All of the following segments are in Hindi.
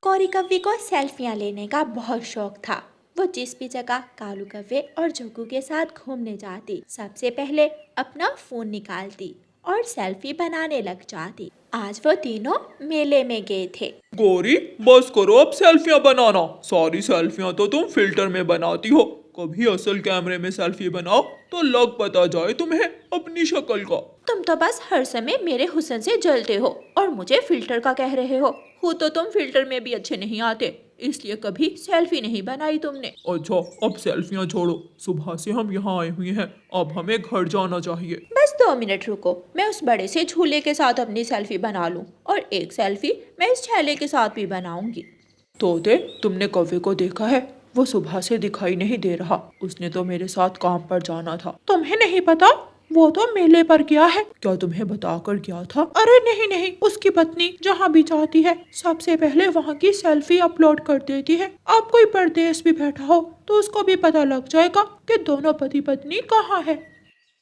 गौरी कव्वे को सेल्फियां लेने का बहुत शौक था। वो जिस भी जगह कालू कव्वे और जग्गू के साथ घूमने जाती, सबसे पहले अपना फोन निकालती और सेल्फी बनाने लग जाती। आज वो तीनों मेले में गए थे। गौरी बस करो अब सेल्फियां बनाना। सारी सेल्फियां तो तुम फिल्टर में बनाती हो, कभी असल कैमरे में सेल्फी बनाओ तो लग पता जाए तुम्हें अपनी शक्ल का। तुम तो बस हर समय मेरे हुस्न से जलते हो और मुझे फिल्टर का कह रहे हो। खुद तो तुम फिल्टर में भी अच्छे नहीं आते, इसलिए कभी सेल्फी नहीं बनाई तुमने। अच्छा अब सेल्फियां छोड़ो, सुबह से हम यहाँ आए हुए हैं, अब हमें घर जाना चाहिए। बस 2 मिनट रुको, मैं उस बड़े से झूले के साथ अपनी सेल्फी बना लूं और एक सेल्फी मैं इस छेले के साथ भी बनाऊंगी। तोते, तुमने कौवे को देखा है? वो सुबह से दिखाई नहीं दे रहा। उसने तो मेरे साथ काम पर जाना था। तुम्हें नहीं पता? वो तो मेले पर गया है। क्या तुम्हें बताकर गया था? अरे नहीं नहीं, उसकी पत्नी जहाँ भी जाती है सबसे पहले वहाँ की सेल्फी अपलोड कर देती है। अब कोई परदेश भी बैठा हो तो उसको भी पता लग जाएगा कि दोनों पति पत्नी कहाँ है।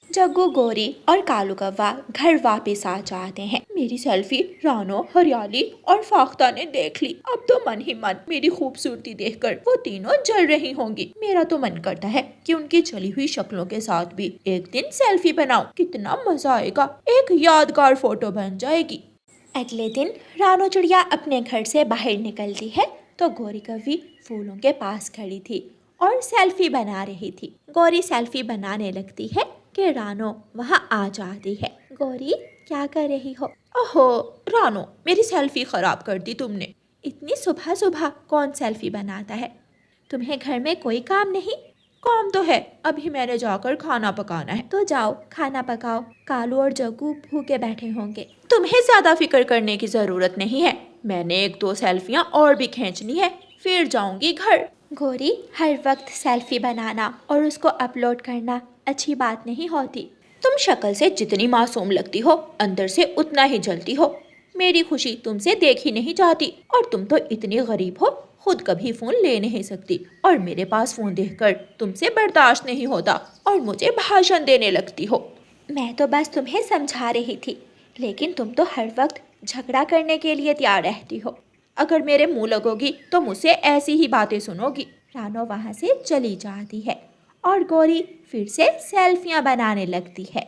जग्गू, गौरी और कालू कव्वा घर वापस आ जाते हैं। मेरी सेल्फी रानो, हरियाली और फाख्ता ने देख ली। अब तो मन ही मन मेरी खूबसूरती देखकर वो तीनों जल रही होंगी। मेरा तो मन करता है कि उनकी जली हुई शक्लों के साथ भी एक दिन सेल्फी बनाऊं। कितना मजा आएगा, एक यादगार फोटो बन जाएगी। अगले दिन रानो चिड़िया अपने घर से बाहर निकलती है तो गौरी कव्वी फूलों के पास खड़ी थी और सेल्फी बना रही थी। गौरी सेल्फी बनाने लगती है कि रानो वहाँ आ जाती है। गौरी, क्या कर रही हो? ओहो रानो, मेरी सेल्फी खराब कर दी तुमने। इतनी सुबह सुबह कौन सेल्फी बनाता है? तुम्हें घर में कोई काम नहीं? काम तो है, अभी मैंने जाकर खाना पकाना है। तो जाओ खाना पकाओ, कालू और जग्गू भूखे बैठे होंगे। तुम्हें ज्यादा फिक्र करने की जरूरत नहीं है, मैंने 1-2 सेल्फियाँ और भी खींचनी है, फिर जाऊंगी घर। गौरी, हर वक्त सेल्फी बनाना और उसको अपलोड करना अच्छी बात नहीं होती। तुम शक्ल से जितनी मासूम लगती हो, अंदर से उतना ही जलती हो। मेरी खुशी तुमसे देखी नहीं जाती और तुम तो इतनी गरीब हो, खुद कभी फोन ले नहीं सकती और मेरे पास फोन देखकर तुमसे बर्दाश्त नहीं होता और मुझे भाषण देने लगती हो। मैं तो बस तुम्हें समझा रही थी, लेकिन तुम तो हर वक्त झगड़ा करने के लिए तैयार रहती हो। अगर मेरे मुंह लगोगी तो मुझसे ऐसी ही बातें सुनोगी। रानो वहाँ से चली जाती है और गौरी फिर से सेल्फियाँ बनाने लगती है।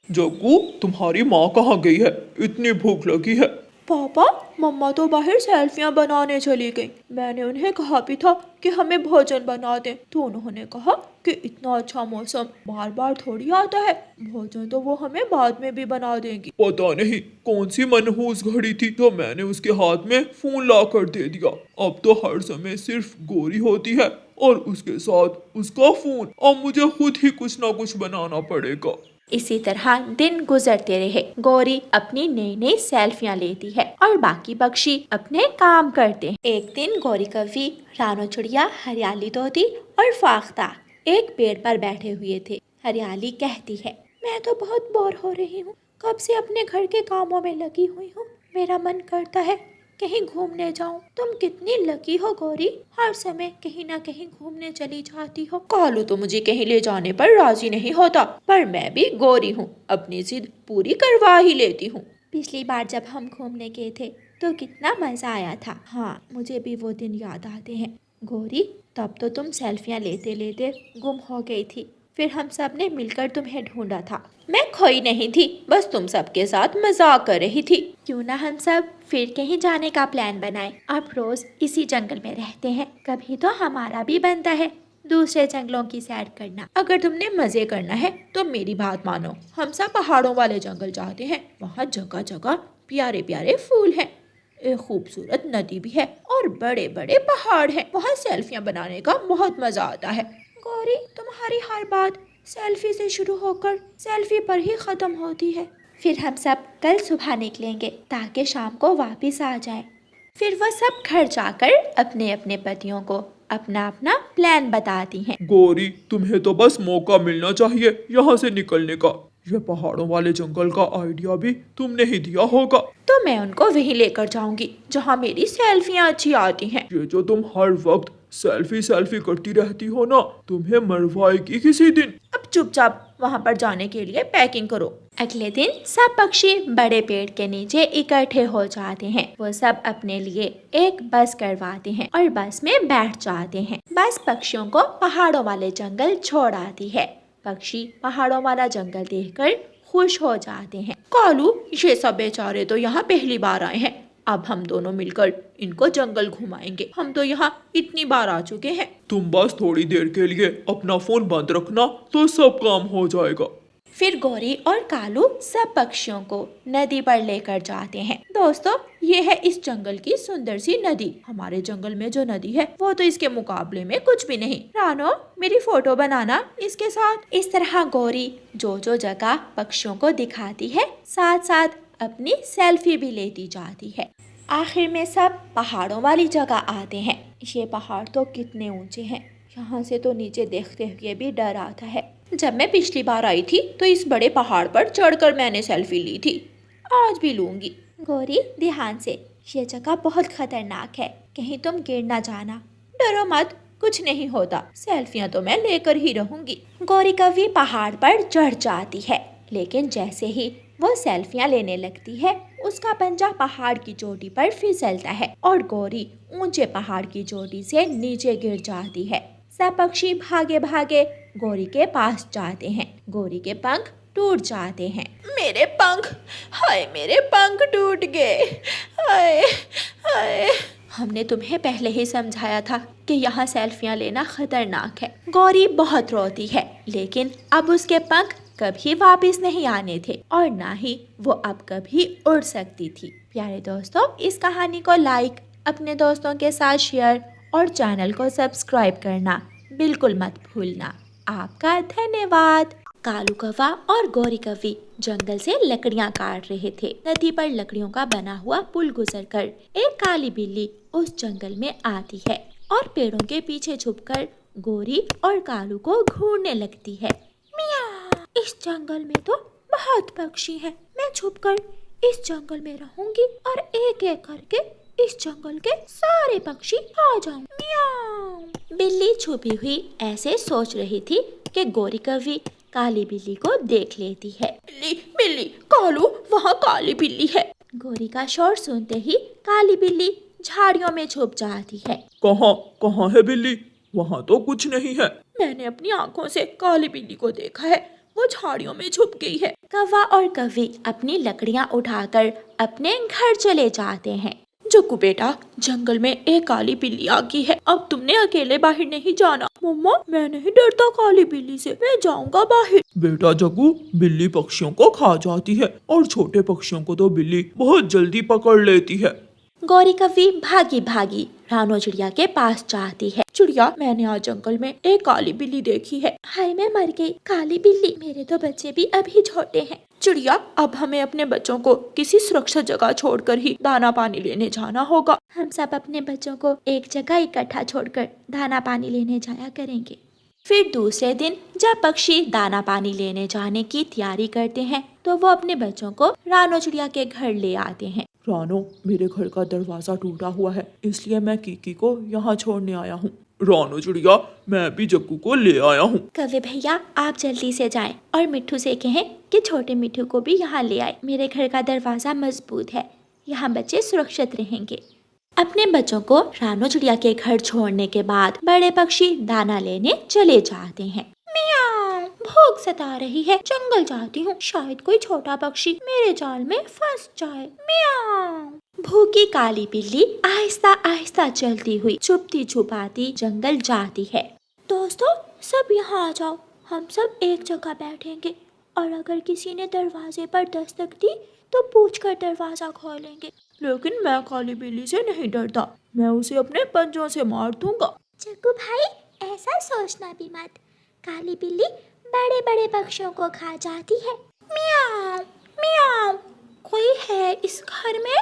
जग्गू, तुम्हारी माँ कहाँ गई है? इतनी भूख लगी है। पापा, मम्मा तो बाहर सेल्फियाँ बनाने चली गई। मैंने उन्हें कहा भी था कि हमें भोजन बना दें, तो उन्होंने कहा कि इतना अच्छा मौसम बार बार थोड़ी आता है, भोजन तो वो हमें बाद में भी बना देंगी। पता नहीं कौन सी मनहूस घड़ी थी जो मैंने उसके हाथ में फोन ला कर दे दिया। अब तो हर समय सिर्फ गौरी होती है और उसके साथ उसका फोन। अब मुझे खुद ही कुछ ना कुछ बनाना पड़ेगा। इसी तरह दिन गुजरते रहे। गौरी अपनी नई नई सेल्फियाँ लेती है और बाकी पक्षी अपने काम करते हैं। एक दिन गौरी कव्वी, रानो चिड़िया, हरियाली तोती और फाख्ता एक पेड़ पर बैठे हुए थे। हरियाली कहती है, मैं तो बहुत बोर हो रही हूँ, कब से अपने घर के कामों में लगी हुई हूँ। मेरा मन करता है कहीं घूमने जाऊं। तुम कितनी लकी हो गौरी, हर समय कहीं ना कहीं घूमने चली जाती हो। कालू तो मुझे कहीं ले जाने पर राजी नहीं होता, पर मैं भी गौरी हूँ, अपनी जिद पूरी करवा ही लेती हूँ। पिछली बार जब हम घूमने गए थे तो कितना मजा आया था। हाँ, मुझे भी वो दिन याद आते हैं। गौरी, तब तो तुम सेल्फियाँ लेते लेते गुम हो गई थी, फिर हम सब ने मिलकर तुम्हें ढूंढा था। मैं खोई नहीं थी, बस तुम सबके साथ मजाक कर रही थी। क्यों ना हम सब फिर कहीं जाने का प्लान बनाएं। अब रोज इसी जंगल में रहते हैं, कभी तो हमारा भी बनता है दूसरे जंगलों की सैर करना। अगर तुमने मजे करना है तो मेरी बात मानो, हम सब पहाड़ों वाले जंगल जाते हैं। वहाँ जगह जगह प्यारे प्यारे फूल हैं, एक खूबसूरत नदी भी है और बड़े बड़े पहाड़ हैं। वहाँ सेल्फियाँ बनाने का बहुत मजा आता है। गौरी, तुम्हारी हर बात सेल्फी से शुरू होकर सेल्फी पर ही खत्म होती है। फिर हम सब कल सुबह निकलेंगे ताकि शाम को वापस आ जाए। फिर वो सब घर जाकर अपने अपने पतियों को अपना अपना प्लान बताती हैं। गौरी, तुम्हें तो बस मौका मिलना चाहिए यहाँ से निकलने का। यह पहाड़ों वाले जंगल का आइडिया भी तुमने ही दिया होगा। तो मैं उनको वहीं लेकर जाऊंगी जहाँ मेरी सेल्फियाँ अच्छी आती हैं। ये जो तुम हर वक्त सेल्फी सेल्फी करती रहती हो ना, तुम्हें मरवाएगी किसी दिन। अब चुपचाप वहाँ पर जाने के लिए पैकिंग करो। अगले दिन सब पक्षी बड़े पेड़ के नीचे इकट्ठे हो जाते हैं। वो सब अपने लिए एक बस करवाते हैं और बस में बैठ जाते हैं। बस पक्षियों को पहाड़ों वाले जंगल छोड़ आती है। पक्षी पहाड़ों वाला जंगल देखकर खुश हो जाते हैं। कालू, ये सब बेचारे तो यहाँ पहली बार आए हैं। अब हम दोनों मिलकर इनको जंगल घुमाएंगे। हम तो यहाँ इतनी बार आ चुके हैं। तुम बस थोड़ी देर के लिए अपना फोन बंद रखना तो सब काम हो जाएगा। फिर गौरी और कालू सब पक्षियों को नदी पर लेकर जाते हैं। दोस्तों, ये है इस जंगल की सुंदर सी नदी। हमारे जंगल में जो नदी है वो तो इसके मुकाबले में कुछ भी नहीं। रानो, मेरी फोटो बनाना इसके साथ। इस तरह गौरी जो जगह पक्षियों को दिखाती है, साथ साथ अपनी सेल्फी भी लेती जाती है। आखिर में सब पहाड़ों वाली जगह आते हैं। ये पहाड़ तो कितने ऊंचे हैं, यहाँ से तो नीचे देखते हुए भी डर आता है। जब मैं पिछली बार आई थी तो इस बड़े पहाड़ पर चढ़कर मैंने सेल्फी ली थी, आज भी लूंगी। गौरी, ध्यान से, ये जगह बहुत खतरनाक है, कहीं तुम गिर ना जाना। डरो मत, कुछ नहीं होता, सेल्फियां तो मैं लेकर ही रहूंगी। गौरी कभी पहाड़ पर चढ़ जाती है, लेकिन जैसे ही वो सेल्फियां लेने लगती है, उसका पंजा पहाड़ की चोटी पर फिसलता है और गौरी ऊंचे पहाड़ की चोटी से नीचे गिर जाती है। सब पक्षी भागे भागे गौरी के पास जाते हैं। गौरी के पंख टूट जाते हैं। मेरे पंख, हाय मेरे पंख टूट गए, हाय हाय। हमने तुम्हें पहले ही समझाया था कि यहाँ सेल्फियां लेना खतरनाक है। गौरी बहुत रोती है, लेकिन अब उसके पंख कभी वापस नहीं आने थे और ना ही वो अब कभी उड़ सकती थी। प्यारे दोस्तों, इस कहानी को लाइक, अपने दोस्तों के साथ शेयर और चैनल को सब्सक्राइब करना बिल्कुल मत भूलना। आपका धन्यवाद। कालू कौवा और गौरी कौवी जंगल से लकड़ियां काट रहे थे। नदी पर लकड़ियों का बना हुआ पुल गुजरकर एक काली बिल्ली उस जंगल में आती है और पेड़ों के पीछे छुपकर गौरी और कालू को घूरने लगती है। मियाँ, इस जंगल में तो बहुत पक्षी हैं। मैं छुपकर इस जंगल में रहूंगी और एक एक करके इस जंगल के सारे पक्षी खा जाऊं। मियाँ। बिल्ली छुपी हुई ऐसे सोच रही थी कि गौरी कौवी काली बिल्ली को देख लेती है। बिल्ली, बिल्ली, कालू, वहाँ काली बिल्ली है। गौरी का शोर सुनते ही काली बिल्ली झाड़ियों में छुप जाती है। कहाँ है बिल्ली? वहाँ तो कुछ नहीं है। मैंने अपनी आंखों से काली बिल्ली को देखा है, वो झाड़ियों में छुप गई है। कौवा और कौवी अपनी लकड़ियाँ उठाकर अपने घर चले जाते हैं। जग्गू बेटा, जंगल में एक काली बिल्ली आ गई है, अब तुमने अकेले बाहर नहीं जाना। मम्मा, मैं नहीं डरता काली बिल्ली से, मैं जाऊंगा बाहर। बेटा जग्गू, बिल्ली पक्षियों को खा जाती है और छोटे पक्षियों को तो बिल्ली बहुत जल्दी पकड़ लेती है। गौरी कौवी भागी भागी रानो चिड़िया के पास जाती है। चिड़िया, मैंने आज जंगल में एक काली बिल्ली देखी है। हाय, मैं मर गई। काली बिल्ली, मेरे तो बच्चे भी अभी छोटे हैं। चिड़िया, अब हमें अपने बच्चों को किसी सुरक्षित जगह छोड़कर ही दाना पानी लेने जाना होगा। हम सब अपने बच्चों को एक जगह इकट्ठा छोड़कर दाना पानी लेने जाया करेंगे। फिर दूसरे दिन जब पक्षी दाना पानी लेने जाने की तैयारी करते हैं, तो वो अपने बच्चों को रानो चिड़िया के घर ले आते हैं। रानो, मेरे घर का दरवाजा टूटा हुआ है, इसलिए मैं कीकी को यहाँ छोड़ने आया हूँ। रानो चिड़िया, मैं भी जग्गू को ले आया हूँ। कौवे भैया, आप जल्दी से जाएं और मिट्ठू से कहें कि छोटे मिट्ठू को भी यहाँ ले आए। मेरे घर का दरवाजा मजबूत है, यहाँ बच्चे सुरक्षित रहेंगे। अपने बच्चों को रानो चिड़िया के घर छोड़ने के बाद बड़े पक्षी दाना लेने चले जाते हैं। मियाँ, भूख सता रही है, जंगल जाती हूँ, शायद कोई छोटा पक्षी मेरे जाल में फंस जाए। मियाँ। भूखी काली बिल्ली आहिस्ता आहिस्ता चलती हुई छुपती छुपाती जंगल जाती है। दोस्तों, सब यहाँ आ जाओ, हम सब एक जगह बैठेंगे और अगर किसी ने दरवाजे पर दस्तक दी तो पूछकर दरवाजा खोलेंगे। लेकिन मैं काली बिल्ली से नहीं डरता, मैं उसे अपने पंजों से मार दूंगा। जग्गू भाई, ऐसा सोचना भी मत, काली बिल्ली बड़े बड़े पक्षियों को खा जाती है। मियाँ मियाँ, कोई है इस घर में?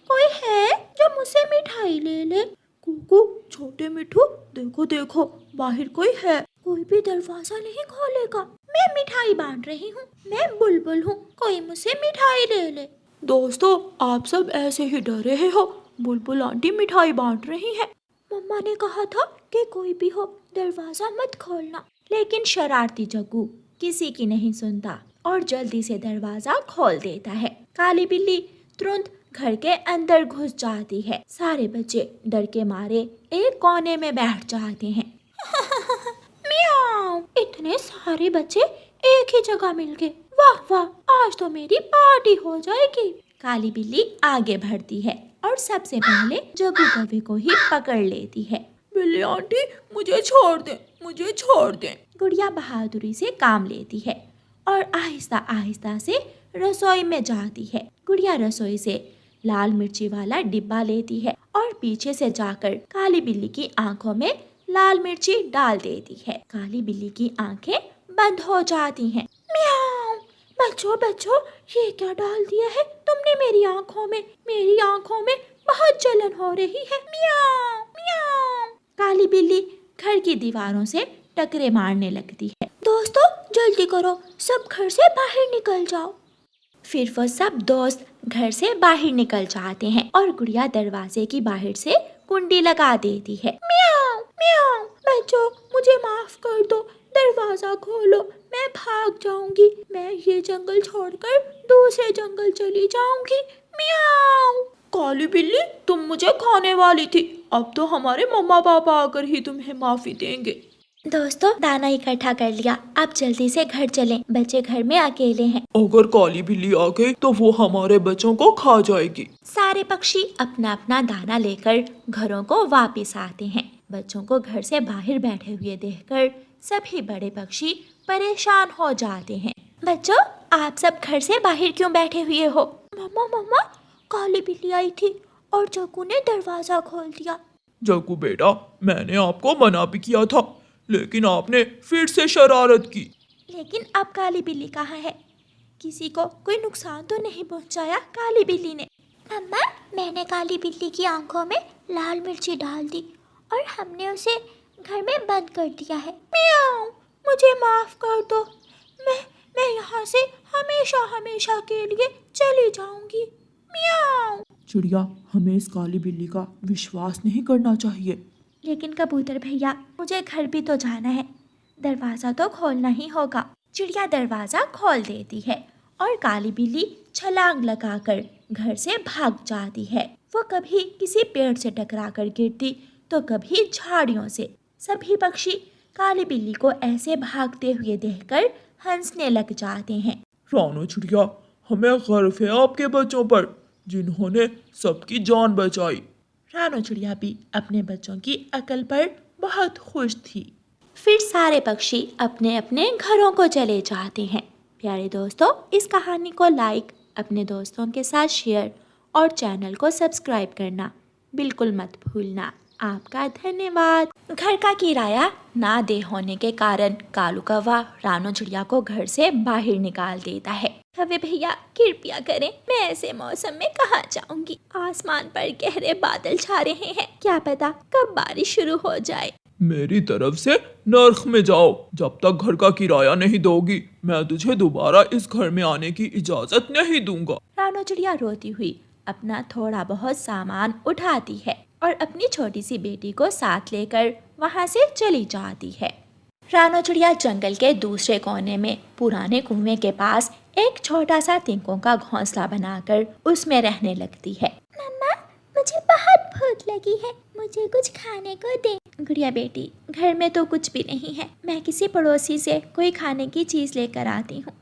कोई है जो मुझसे मिठाई ले ले? कुकू, छोटे मिठू, देखो देखो, बाहर कोई है। कोई भी दरवाजा नहीं खोलेगा। मैं मिठाई बांट रही हूँ, मैं बुलबुल हूँ, कोई मुझसे मिठाई ले ले। दोस्तों, आप सब ऐसे ही डर रहे हो, बुलबुल आंटी मिठाई बांट रही है। मम्मा ने कहा था कि कोई भी हो दरवाजा मत खोलना। लेकिन शरारती जग्गू किसी की नहीं सुनता और जल्दी से दरवाजा खोल देता है। काली बिल्ली तुरंत घर के अंदर घुस जाती है। सारे बच्चे डर के मारे एक कोने में बैठ जाते हैं। म्याऊं! इतने सारे बच्चे एक ही जगह मिल गए। वाह वाह, आज तो मेरी पार्टी हो जाएगी। काली बिल्ली आगे बढ़ती है और सबसे पहले जग्गू कौवे को ही पकड़ लेती है। बिल्ली आंटी, मुझे छोड़ दें, मुझे छोड़ दें। गुड़िया बहादुरी से काम लेती है और आहिस्ता आहिस्ता से रसोई में जाती है। गुड़िया रसोई से लाल मिर्ची वाला डिब्बा लेती है और पीछे से जाकर काली बिल्ली की आंखों में लाल मिर्ची डाल देती है। काली बिल्ली की आंखें बंद हो जाती हैं। म्याऊं! बच्चों बच्चों, ये क्या डाल दिया है तुमने मेरी आंखों में? मेरी आंखों में बहुत जलन हो रही है। म्याऊं म्याऊं। काली बिल्ली घर की दीवारों से टकरे मारने लगती है। दोस्तों जल्दी करो, सब घर से बाहर निकल जाओ। फिर वो सब दोस्त घर से बाहर निकल जाते हैं और गुड़िया दरवाजे की बाहर से कुंडी लगा देती है। म्याऊं म्याऊं। बच्चों मुझे माफ कर दो, दरवाजा खोलो, मैं भाग जाऊंगी। मैं ये जंगल छोड़कर दूसरे जंगल चली जाऊंगी। म्याऊं। काली बिल्ली, तुम मुझे खाने वाली थी, अब तो हमारे मम्मा पापा आकर ही तुम्हें माफी देंगे। दोस्तों दाना इकट्ठा कर लिया, अब जल्दी से घर चलें, बच्चे घर में अकेले हैं। अगर काली बिल्ली आ गई तो वो हमारे बच्चों को खा जाएगी। सारे पक्षी अपना अपना दाना लेकर घरों को वापस आते हैं। बच्चों को घर से बाहर बैठे हुए देखकर सभी बड़े पक्षी परेशान हो जाते हैं। बच्चों आप सब घर से बाहर क्यों बैठे हुए हो? मम्मा मम्मा, काली बिल्ली आई थी और जग्गू ने दरवाजा खोल दिया। जग्गू बेटा, मैंने आपको मना भी किया था, लेकिन आपने फिर से शरारत की। लेकिन अब काली बिल्ली कहाँ है? किसी को कोई नुकसान तो नहीं पहुंचाया काली बिल्ली ने? मम्मा, मैंने काली बिल्ली की आंखों में लाल मिर्ची डाल दी और हमने उसे घर में बंद कर दिया है। म्याऊं, मुझे माफ कर दो, मैं यहाँ से हमेशा हमेशा के लिए चली जाऊंगी। म्याऊं। चिड़िया, हमें इस काली बिल्ली का विश्वास नहीं करना चाहिए। लेकिन कबूतर भैया, मुझे घर भी तो जाना है, दरवाजा तो खोलना ही होगा। चिड़िया दरवाजा खोल देती है और काली बिल्ली छलांग लगाकर घर से भाग जाती है। वो कभी किसी पेड़ से टकराकर गिरती तो कभी झाड़ियों से। सभी पक्षी काली बिल्ली को ऐसे भागते हुए देखकर हंसने लग जाते हैं। रानो चिड़िया, हमें गर्व है आपके बच्चों पर, जिन्होंने सबकी जान बचाई। रानो चिड़िया भी अपने बच्चों की अकल पर बहुत खुश थी। फिर सारे पक्षी अपने अपने घरों को चले जाते हैं। प्यारे दोस्तों, इस कहानी को लाइक, अपने दोस्तों के साथ शेयर और चैनल को सब्सक्राइब करना बिल्कुल मत भूलना। आपका धन्यवाद। घर का किराया ना दे होने के कारण कालू कौवा रानो चिड़िया को घर से बाहर निकाल देता है। कौवे भैया कृपया करें, मैं ऐसे मौसम में कहाँ जाऊंगी? आसमान पर गहरे बादल छा रहे हैं, क्या पता कब बारिश शुरू हो जाए। मेरी तरफ से नर्क में जाओ, जब तक घर का किराया नहीं दोगी मैं तुझे दोबारा इस घर में आने की इजाजत नहीं दूंगा। रानो चिड़िया रोती हुई अपना थोड़ा बहुत सामान उठाती है और अपनी छोटी सी बेटी को साथ लेकर वहाँ से चली जाती है। रानो चिड़िया जंगल के दूसरे कोने में पुराने कुएं के पास एक छोटा सा तिनकों का घोंसला बनाकर उसमें रहने लगती है। मम्मा, मुझे बहुत भूख लगी है, मुझे कुछ खाने को दे। गुड़िया बेटी, घर में तो कुछ भी नहीं है, मैं किसी पड़ोसी से कोई खाने की चीज लेकर आती हूँ।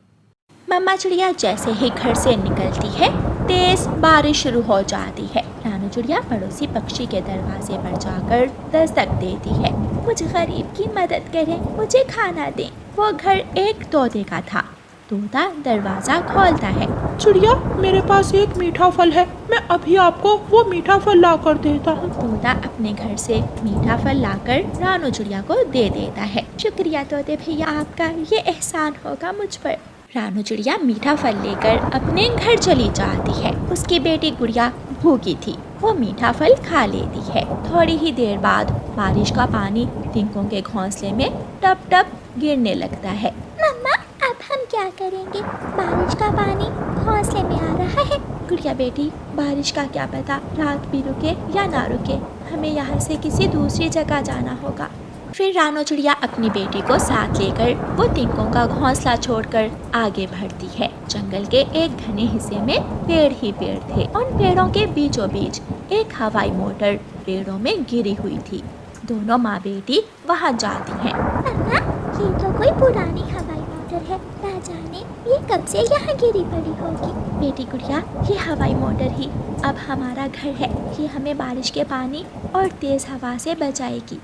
मम्मा चिड़िया जैसे ही घर से निकलती है, तेज बारिश शुरू हो जाती है। रानो चिड़िया पड़ोसी पक्षी के दरवाजे पर जाकर दस्तक देती है। मुझे गरीब की मदद करें, मुझे खाना दें। वो घर एक तोते का था। तोता दरवाजा खोलता है। चिड़िया, मेरे पास एक मीठा फल है, मैं अभी आपको वो मीठा फल ला कर देता हूँ। तोता अपने घर से मीठा फल लाकर रानो चिड़िया को दे देता है। शुक्रिया तोते भैया, आपका ये एहसान होगा मुझ पर। रानो चिड़िया मीठा फल लेकर अपने घर चली जाती है। उसकी बेटी गुड़िया भूखी थी, वो मीठा फल खा लेती है। थोड़ी ही देर बाद बारिश का पानी तिनकों के घोंसले में टप टप गिरने लगता है। मम्मा, अब हम क्या करेंगे? बारिश का पानी घोंसले में आ रहा है। गुड़िया बेटी, बारिश का क्या पता रात भी रुके या ना रुके, हमें यहाँ से किसी दूसरी जगह जाना होगा। फिर रानो चिड़िया अपनी बेटी को साथ लेकर वो तिनकों का घोंसला छोड़कर आगे बढ़ती है। जंगल के एक घने हिस्से में पेड़ ही पेड़ थे। उन पेड़ों के बीचों बीच एक हवाई मोटर पेड़ों में गिरी हुई थी। दोनों माँ बेटी वहाँ जाती हैं। मम्मा, ये तो कोई पुरानी हवाई मोटर है। ना जाने ये कब से यहाँ गिरी पड़ी होगी। बेटी गुड़िया, ये हवाई मोटर ही अब हमारा घर है। ये हमें बारिश के पानी और तेज हवा से बचाएगी।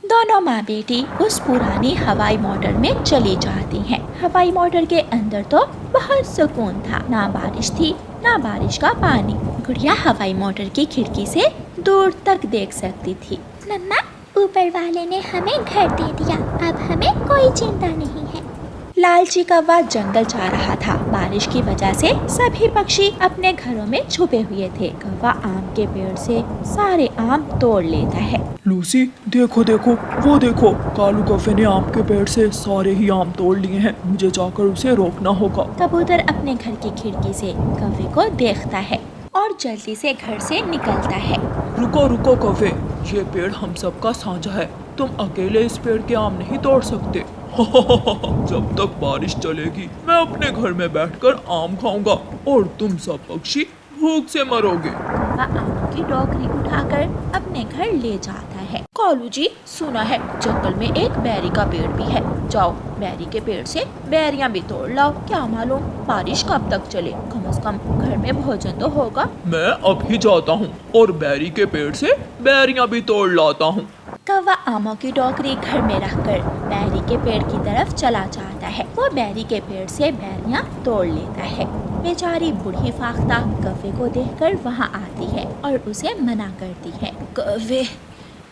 दोनों माँ बेटी उस पुरानी हवाई मोटर में चली जाती हैं। हवाई मोटर के अंदर तो बहुत सुकून था। ना बारिश थी, ना बारिश का पानी। गुड़िया हवाई मोटर की खिड़की से दूर तक देख सकती थी। मम्मा, ऊपर वाले ने हमें घर दे दिया। अब हमें कोई चिंता नहीं है। लालची कौवा जंगल जा रहा था। बारिश की वजह से सभी पक्षी अपने घरों में छुपे हुए थे। कौवा आम के पेड़ से सारे आम तोड़ लेता है। लूसी, देखो देखो, वो देखो, कालू कौवे ने आम के पेड़ से सारे ही आम तोड़ लिए हैं। मुझे जाकर उसे रोकना होगा। कबूतर अपने घर की खिड़की से कौवे को देखता है और जल्दी से घर से निकलता है। रुको रुको कौवे, ये पेड़ हम सबका साझा है। तुम अकेले इस पेड़ के आम नहीं तोड़ सकते। जब तक बारिश चलेगी मैं अपने घर में बैठकर आम खाऊंगा और तुम सब पक्षी भूख से मरोगे। कौवा आम की टोकरी उठाकर अपने घर ले जाता है। कालू जी, सुना है जंगल में एक बेरी का पेड़ भी है। जाओ बेरी के पेड़ से बेरियां भी तोड़ लाओ। क्या मालूम बारिश कब तक चले, कम से कम घर में भोजन तो होगा। मैं अभी जाता हूँ और बेरी के पेड़ से बेरियां भी तोड़ लाता हूँ। कौवा आमों की टोकरी घर में रखकर बेरी के पेड़ की तरफ चला जाता है। वो बेरी के पेड़ से बेरियां तोड़ लेता है। बेचारी बूढ़ी फाख्ता कौवे को देखकर वहाँ आती है और उसे मना करती है। कौवे,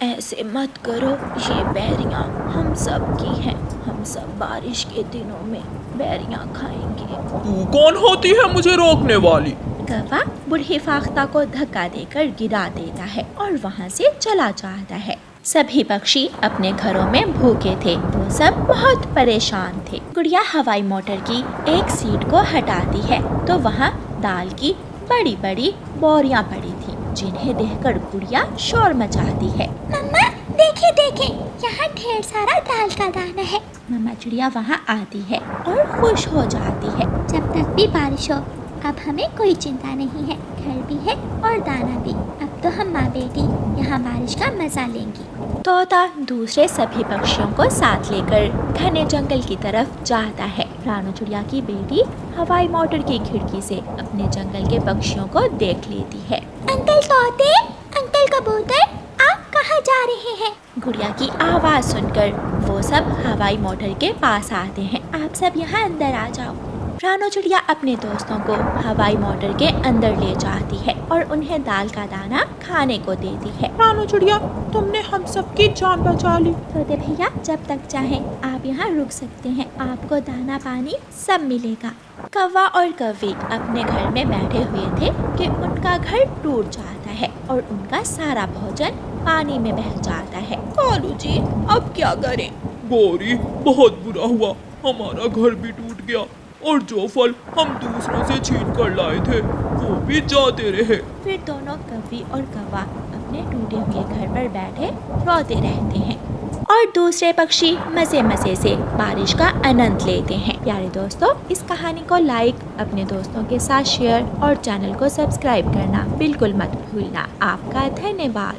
ऐसे मत करो, ये बेरियां हम सब की हैं। हम सब बारिश के दिनों में बेरियां खाएंगे। तू कौन होती है मुझे रोकने वाली? कौवा बूढ़ी फाख्ता को धक्का देकर गिरा देता है और वहाँ से चला जाता है। सभी पक्षी अपने घरों में भूखे थे। वो सब बहुत परेशान थे। गुड़िया हवाई मोटर की एक सीट को हटाती है तो वहाँ दाल की बड़ी बड़ी बोरियां पड़ी थी, जिन्हें देखकर गुड़िया शोर मचाती है। मम्मा, देखे देखे, यहाँ ढेर सारा दाल का दाना है। मम्मा चिड़िया वहाँ आती है और खुश हो जाती है। जब तक भी बारिश हो, अब हमें कोई चिंता नहीं है। घर भी है और दाना भी। अब तो हम माँ बेटी यहाँ बारिश का मजा लेंगी। तोता दूसरे सभी पक्षियों को साथ लेकर घने जंगल की तरफ जाता है। रानो चिड़िया की बेटी हवाई मोटर की खिड़की से अपने जंगल के पक्षियों को देख लेती है। अंकल तोते, अंकल कबूतर, आप कहाँ जा रहे हैं? गुड़िया की आवाज़ सुनकर वो सब हवाई मोटर के पास आते हैं। आप सब यहाँ अंदर आ जाओ। रानो चिड़िया अपने दोस्तों को हवाई मोटर के अंदर ले जाती है और उन्हें दाल का दाना खाने को देती है। रानो चिड़िया, तुमने हम सबकी जान बचा ली। तोते भैया, जब तक चाहें आप यहाँ रुक सकते हैं। आपको दाना पानी सब मिलेगा। कौवा और कौवी अपने घर में बैठे हुए थे कि उनका घर टूट जाता है और उनका सारा भोजन पानी में बह जाता है। कालू जी, अब क्या करें? गौरी, बहुत बुरा हुआ, हमारा घर भी टूट गया और जो फल हम दूसरों से छीन कर लाए थे वो भी जाते रहे। फिर दोनों कौवी और कौवा अपने टूटे हुए घर पर बैठे रोते रहते हैं और दूसरे पक्षी मजे मजे से बारिश का आनंद लेते हैं। प्यारे दोस्तों, इस कहानी को लाइक, अपने दोस्तों के साथ शेयर और चैनल को सब्सक्राइब करना बिल्कुल मत भूलना। आपका धन्यवाद।